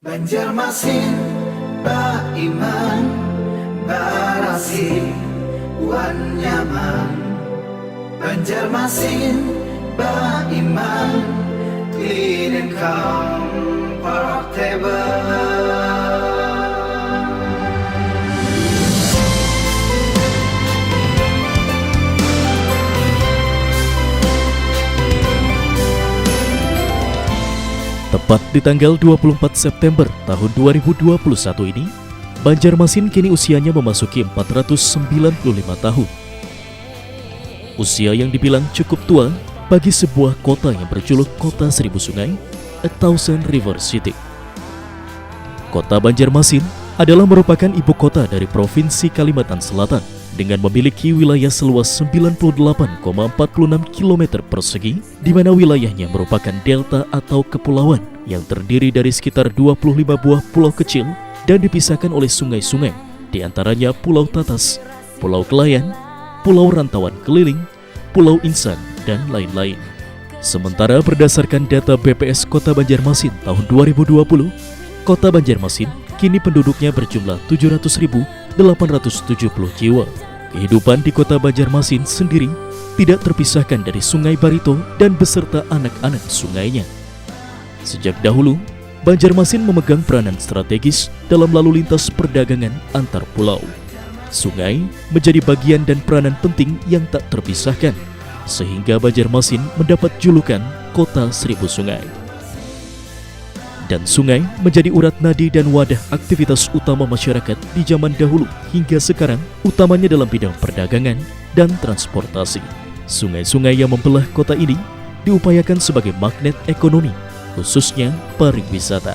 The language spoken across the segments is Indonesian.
Banjarmasin, Baiman, Barasi, Wan Yaman. Banjarmasin, Baiman, clean and comfortable. Tepat di tanggal 24 September tahun 2021 ini, Banjarmasin kini usianya memasuki 495 tahun. Usia yang dibilang cukup tua bagi sebuah kota yang berjuluk Kota Seribu Sungai, A Thousand River City. Kota Banjarmasin adalah merupakan ibu kota dari Provinsi Kalimantan Selatan dengan memiliki wilayah seluas 98,46 km persegi, di mana wilayahnya merupakan delta atau kepulauan yang terdiri dari sekitar 25 buah pulau kecil dan dipisahkan oleh sungai-sungai, di antaranya Pulau Tatas, Pulau Kelayan, Pulau Rantauan Keliling, Pulau Insan, dan lain-lain. Sementara berdasarkan data BPS Kota Banjarmasin tahun 2020, Kota Banjarmasin kini penduduknya berjumlah 700.870 jiwa. Kehidupan di Kota Banjarmasin sendiri tidak terpisahkan dari Sungai Barito dan beserta anak-anak sungainya. Sejak dahulu, Banjarmasin memegang peranan strategis dalam lalu lintas perdagangan antar pulau. Sungai menjadi bagian dan peranan penting yang tak terpisahkan, sehingga Banjarmasin mendapat julukan Kota Seribu Sungai. Dan sungai menjadi urat nadi dan wadah aktivitas utama masyarakat di zaman dahulu hingga sekarang, utamanya dalam bidang perdagangan dan transportasi. Sungai-sungai yang membelah kota ini diupayakan sebagai magnet ekonomi, khususnya pariwisata.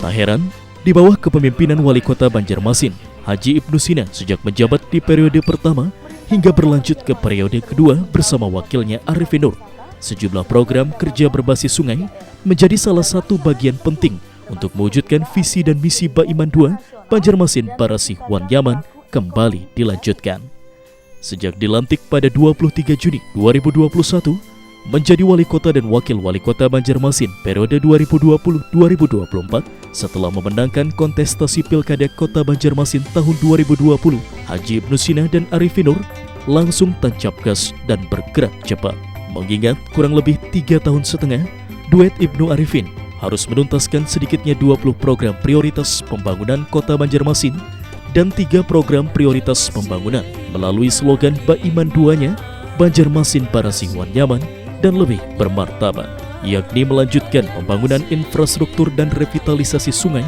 Tak heran, di bawah kepemimpinan Wali Kota Banjarmasin, Haji Ibnu Sina, sejak menjabat di periode pertama hingga berlanjut ke periode kedua bersama wakilnya Arifin Nur, sejumlah program kerja berbasis sungai menjadi salah satu bagian penting untuk mewujudkan visi dan misi Baiman II Banjarmasin Barasi Wan Yaman kembali dilanjutkan. Sejak dilantik pada 23 Juni 2021, menjadi Wali Kota dan Wakil Wali Kota Banjarmasin periode 2020-2024, setelah memenangkan kontestasi Pilkada Kota Banjarmasin tahun 2020, Haji Ibnu Sina dan Arifin Nur langsung tancap gas dan bergerak cepat. Mengingat kurang lebih 3 tahun setengah, duet Ibnu Arifin harus menuntaskan sedikitnya 20 program prioritas pembangunan Kota Banjarmasin dan 3 program prioritas pembangunan melalui slogan Baiman II-nya, Banjarmasin Barasi Wan Yaman dan lebih bermartabat, yakni melanjutkan pembangunan infrastruktur dan revitalisasi sungai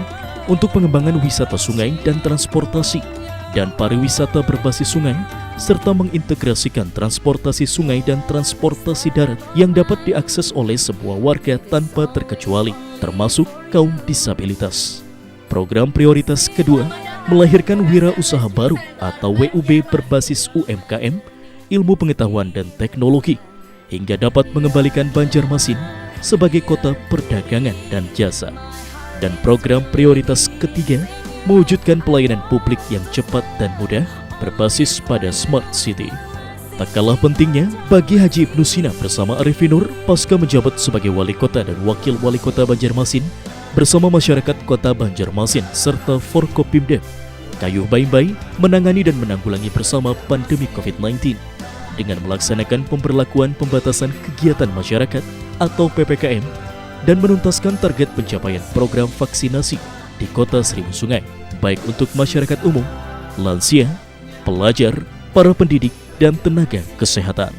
untuk pengembangan wisata sungai dan transportasi dan pariwisata berbasis sungai, serta mengintegrasikan transportasi sungai dan transportasi darat yang dapat diakses oleh semua warga tanpa terkecuali, termasuk kaum disabilitas. Program prioritas kedua melahirkan Wira Usaha Baru atau WUB berbasis UMKM, ilmu pengetahuan dan teknologi, hingga dapat mengembalikan Banjarmasin sebagai kota perdagangan dan jasa. Dan program prioritas ketiga mewujudkan pelayanan publik yang cepat dan mudah berbasis pada Smart City. Tak kalah pentingnya bagi Haji Ibnu Sina bersama Arifin Nur pasca menjabat sebagai Wali Kota dan Wakil Wali Kota Banjarmasin bersama masyarakat Kota Banjarmasin serta Forkopimda, Kayuh Baimbai menangani dan menanggulangi bersama pandemi COVID-19 dengan melaksanakan pemberlakuan pembatasan kegiatan masyarakat atau PPKM dan menuntaskan target pencapaian program vaksinasi di Kota Seribu Sungai, baik untuk masyarakat umum, lansia, pelajar, para pendidik, dan tenaga kesehatan.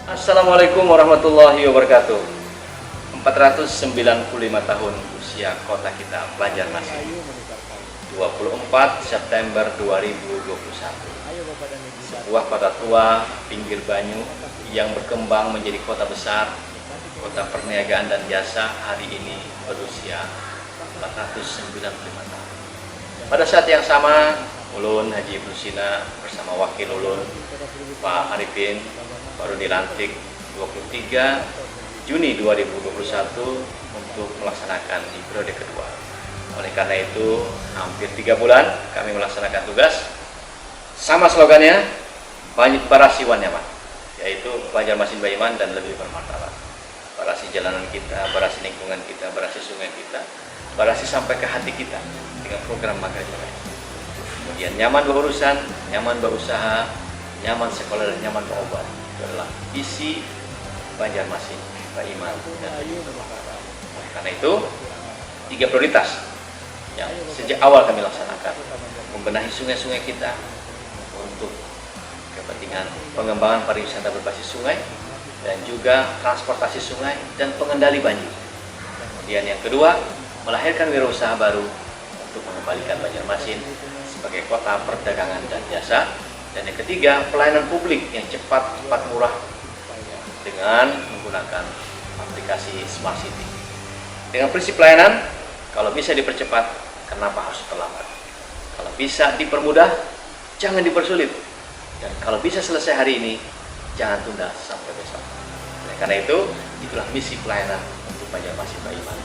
Assalamualaikum warahmatullahi wabarakatuh. 495 tahun usia kota kita Banjarmasin. 24 September 2021. Sebuah kota tua pinggir Banyu yang berkembang menjadi kota besar, kota perniagaan dan jasa hari ini berusia 495 tahun. Pada saat yang sama, Ulun Haji Ibnu Sina bersama Wakil Ulun Pak Arifin baru dilantik 23 Juni 2021 untuk melaksanakan di periode kedua. Oleh karena itu, hampir 3 bulan kami melaksanakan tugas. Sama slogannya, Barasi Wan Yaman, yaitu Banjarmasin Baiman dan lebih bermartabat. Barasi jalanan kita, barasi lingkungan kita, barasi sungai kita, Barasi sampai ke hati kita dengan program Magar Jalan. Kemudian nyaman berurusan, nyaman berusaha, nyaman sekolah, dan nyaman berobat. Itu adalah visi Banjarmasin, Pak Iman. Karena itu, 3 prioritas yang sejak awal kami laksanakan. Membenahi sungai-sungai kita untuk kepentingan pengembangan pariwisata berbasis sungai, dan juga transportasi sungai dan pengendali banjir. Kemudian yang kedua, melahirkan wirausaha baru untuk mengembalikan Banjarmasin sebagai kota perdagangan dan jasa. Dan yang ketiga, pelayanan publik yang cepat, murah dengan menggunakan aplikasi Smart City. Dengan prinsip pelayanan, kalau bisa dipercepat, kenapa harus terlambat? Kalau bisa dipermudah, jangan dipersulit. Dan kalau bisa selesai hari ini, jangan tunda sampai besok. Karena itu, itulah misi pelayanan untuk Banjarmasin Pak Iman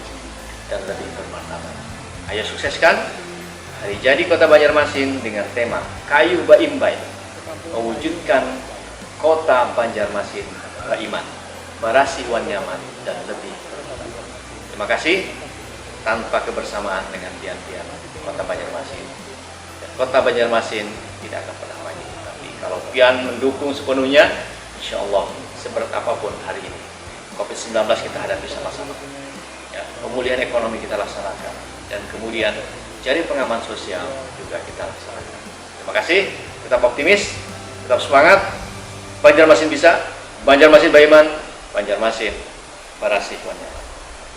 dan lebih bermartabat. Ayo sukseskan hari jadi Kota Banjarmasin dengan tema Kayu Baimbai, mewujudkan Kota Banjarmasin Pak Iman, Barasi Wan Nyaman dan lebih bermartabat. Terima kasih. Tanpa kebersamaan dengan tian-tian Kota Banjarmasin, dan Kota Banjarmasin tidak akan pernah maju. Tapi kalau pian mendukung sepenuhnya, insya Allah seberat apapun hari ini COVID-19 kita hadapi sama-sama. Ya, pemulihan ekonomi kita laksanakan, dan kemudian jaring pengaman sosial juga kita laksanakan. Terima kasih, tetap optimis, tetap semangat. Banjarmasin bisa, Banjarmasin Pak Iman, Banjarmasin Barasi Wan Nyaman.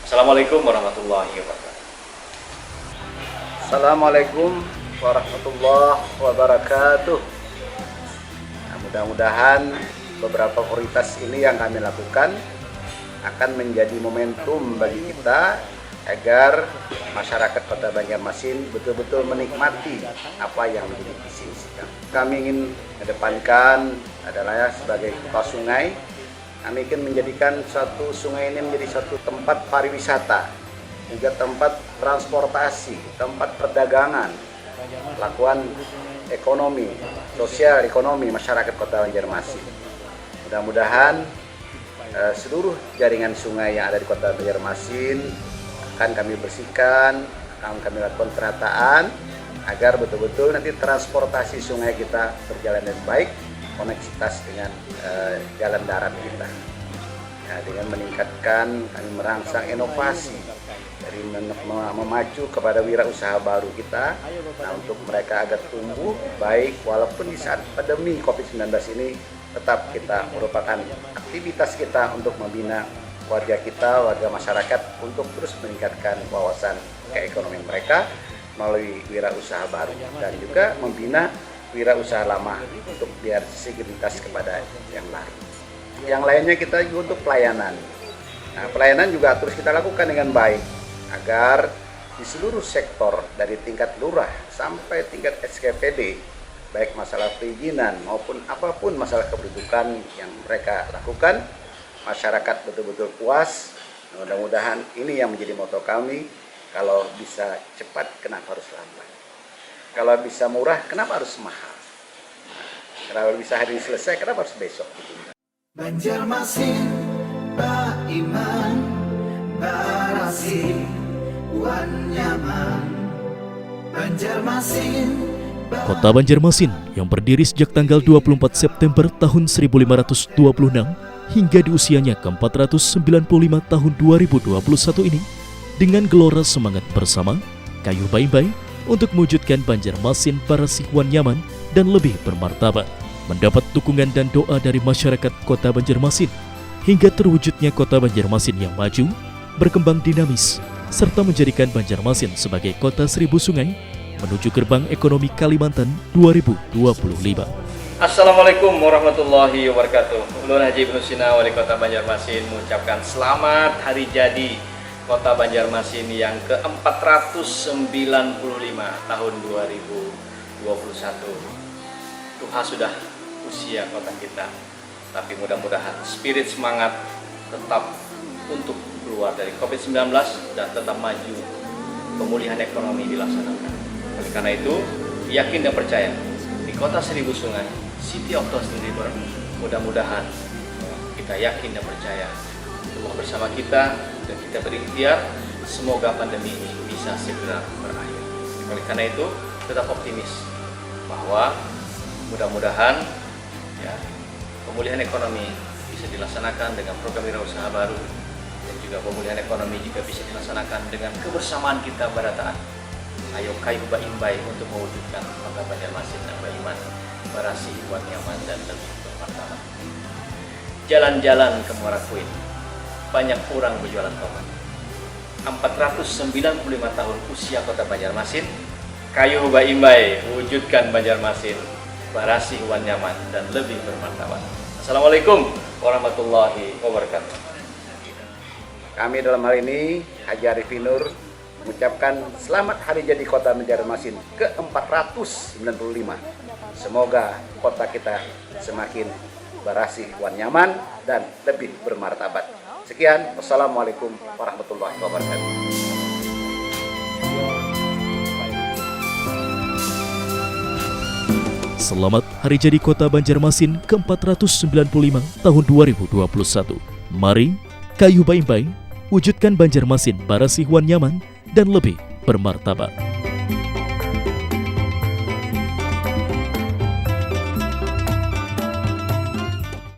Assalamualaikum warahmatullahi wabarakatuh. Assalamualaikum warahmatullahi wabarakatuh. Nah, mudah-mudahan beberapa prioritas ini yang kami lakukan akan menjadi momentum bagi kita agar masyarakat Kota Banjarmasin betul-betul menikmati apa yang menjadi visi kami. Kami ingin mengedepankan adalah sebagai kota sungai, kami ingin menjadikan suatu sungai ini menjadi suatu tempat pariwisata, juga tempat transportasi, tempat perdagangan, lakukan ekonomi, sosial ekonomi masyarakat Kota Banjarmasin. Mudah-mudahan seluruh jaringan sungai yang ada di Kota Banjarmasin akan kami bersihkan, akan kami lakukan penataan agar betul-betul nanti transportasi sungai kita berjalan dengan baik, koneksitas dengan jalan darat kita. Ya, dengan meningkatkan, kami merangsang inovasi dari memacu kepada wirausaha baru kita. Nah, untuk mereka agar tumbuh baik walaupun di saat pandemi COVID-19 ini, tetap kita merupakan aktivitas kita untuk membina warga kita, warga masyarakat untuk terus meningkatkan wawasan keekonomian mereka melalui wirausaha baru, dan juga membina wirausaha lama untuk biar sinergitas kepada yang lain. Yang lainnya kita juga untuk pelayanan. Nah, pelayanan juga terus kita lakukan dengan baik agar di seluruh sektor dari tingkat lurah sampai tingkat SKPD, baik masalah perizinan maupun apapun masalah kependudukan yang mereka lakukan, masyarakat betul-betul puas. Mudah-mudahan ini yang menjadi moto kami. Kalau bisa cepat, kenapa harus lambat? Kalau bisa murah, kenapa harus mahal? Kalau bisa hari ini selesai, kenapa harus besok? Banjarmasin Pak Iman, Barasi Wan Nyaman. Banjarmasin Kota Banjarmasin yang berdiri sejak tanggal 24 September tahun 1526 hingga di usianya ke-495 tahun 2021 ini, dengan gelora semangat bersama, Kayu Baimbai untuk mewujudkan Banjarmasin Barasi Wan Nyaman dan lebih bermartabat, mendapat dukungan dan doa dari masyarakat Kota Banjarmasin hingga terwujudnya Kota Banjarmasin yang maju, berkembang dinamis, serta menjadikan Banjarmasin sebagai kota 1000 sungai menuju gerbang ekonomi Kalimantan 2025. Assalamualaikum warahmatullahi wabarakatuh. Ulun Haji Ibnu Sina, Wali Kota Banjarmasin, mengucapkan selamat hari jadi Kota Banjarmasin yang ke-495 tahun 2021. Tuhan sudah usia kota kita, tapi mudah-mudahan spirit semangat tetap untuk keluar dari COVID-19 dan tetap maju, pemulihan ekonomi dilaksanakan. Oleh karena itu, yakin dan percaya di kota 1000 sungai, City of Thousand River, mudah-mudahan kita yakin dan percaya Allah bersama kita, dan kita berikhtiar semoga pandemi ini bisa bisa segera berakhir. Oleh karena itu, tetap optimis bahwa mudah-mudahan ya, pemulihan ekonomi bisa dilaksanakan dengan program wirausaha baru, dan juga pemulihan ekonomi juga bisa dilaksanakan dengan kebersamaan kita pada taat. Ayo kayu imbai untuk mewujudkan Kota Banjarmasin yang beriman, berasi, buat nyaman, dan lebih bermartabat. Jalan-jalan ke Muara Kuin, banyak orang berjualan tomat. 495 tahun usia Kota Banjarmasin, kayu imbai, wujudkan Banjarmasin, berasi, buat nyaman, dan lebih bermartabat. Assalamualaikum warahmatullahi wabarakatuh. Kami dalam hal ini, Haji Arifin Nur, mengucapkan selamat hari jadi Kota Banjarmasin ke-495. Semoga kota kita semakin berasi, wan nyaman, dan lebih bermartabat. Sekian, wassalamualaikum warahmatullahi wabarakatuh. Selamat Hari Jadi Kota Banjarmasin ke-495 tahun 2021. Mari, kayu imbai, wujudkan Banjarmasin, berasi, wan nyaman, dan lebih bermartabat.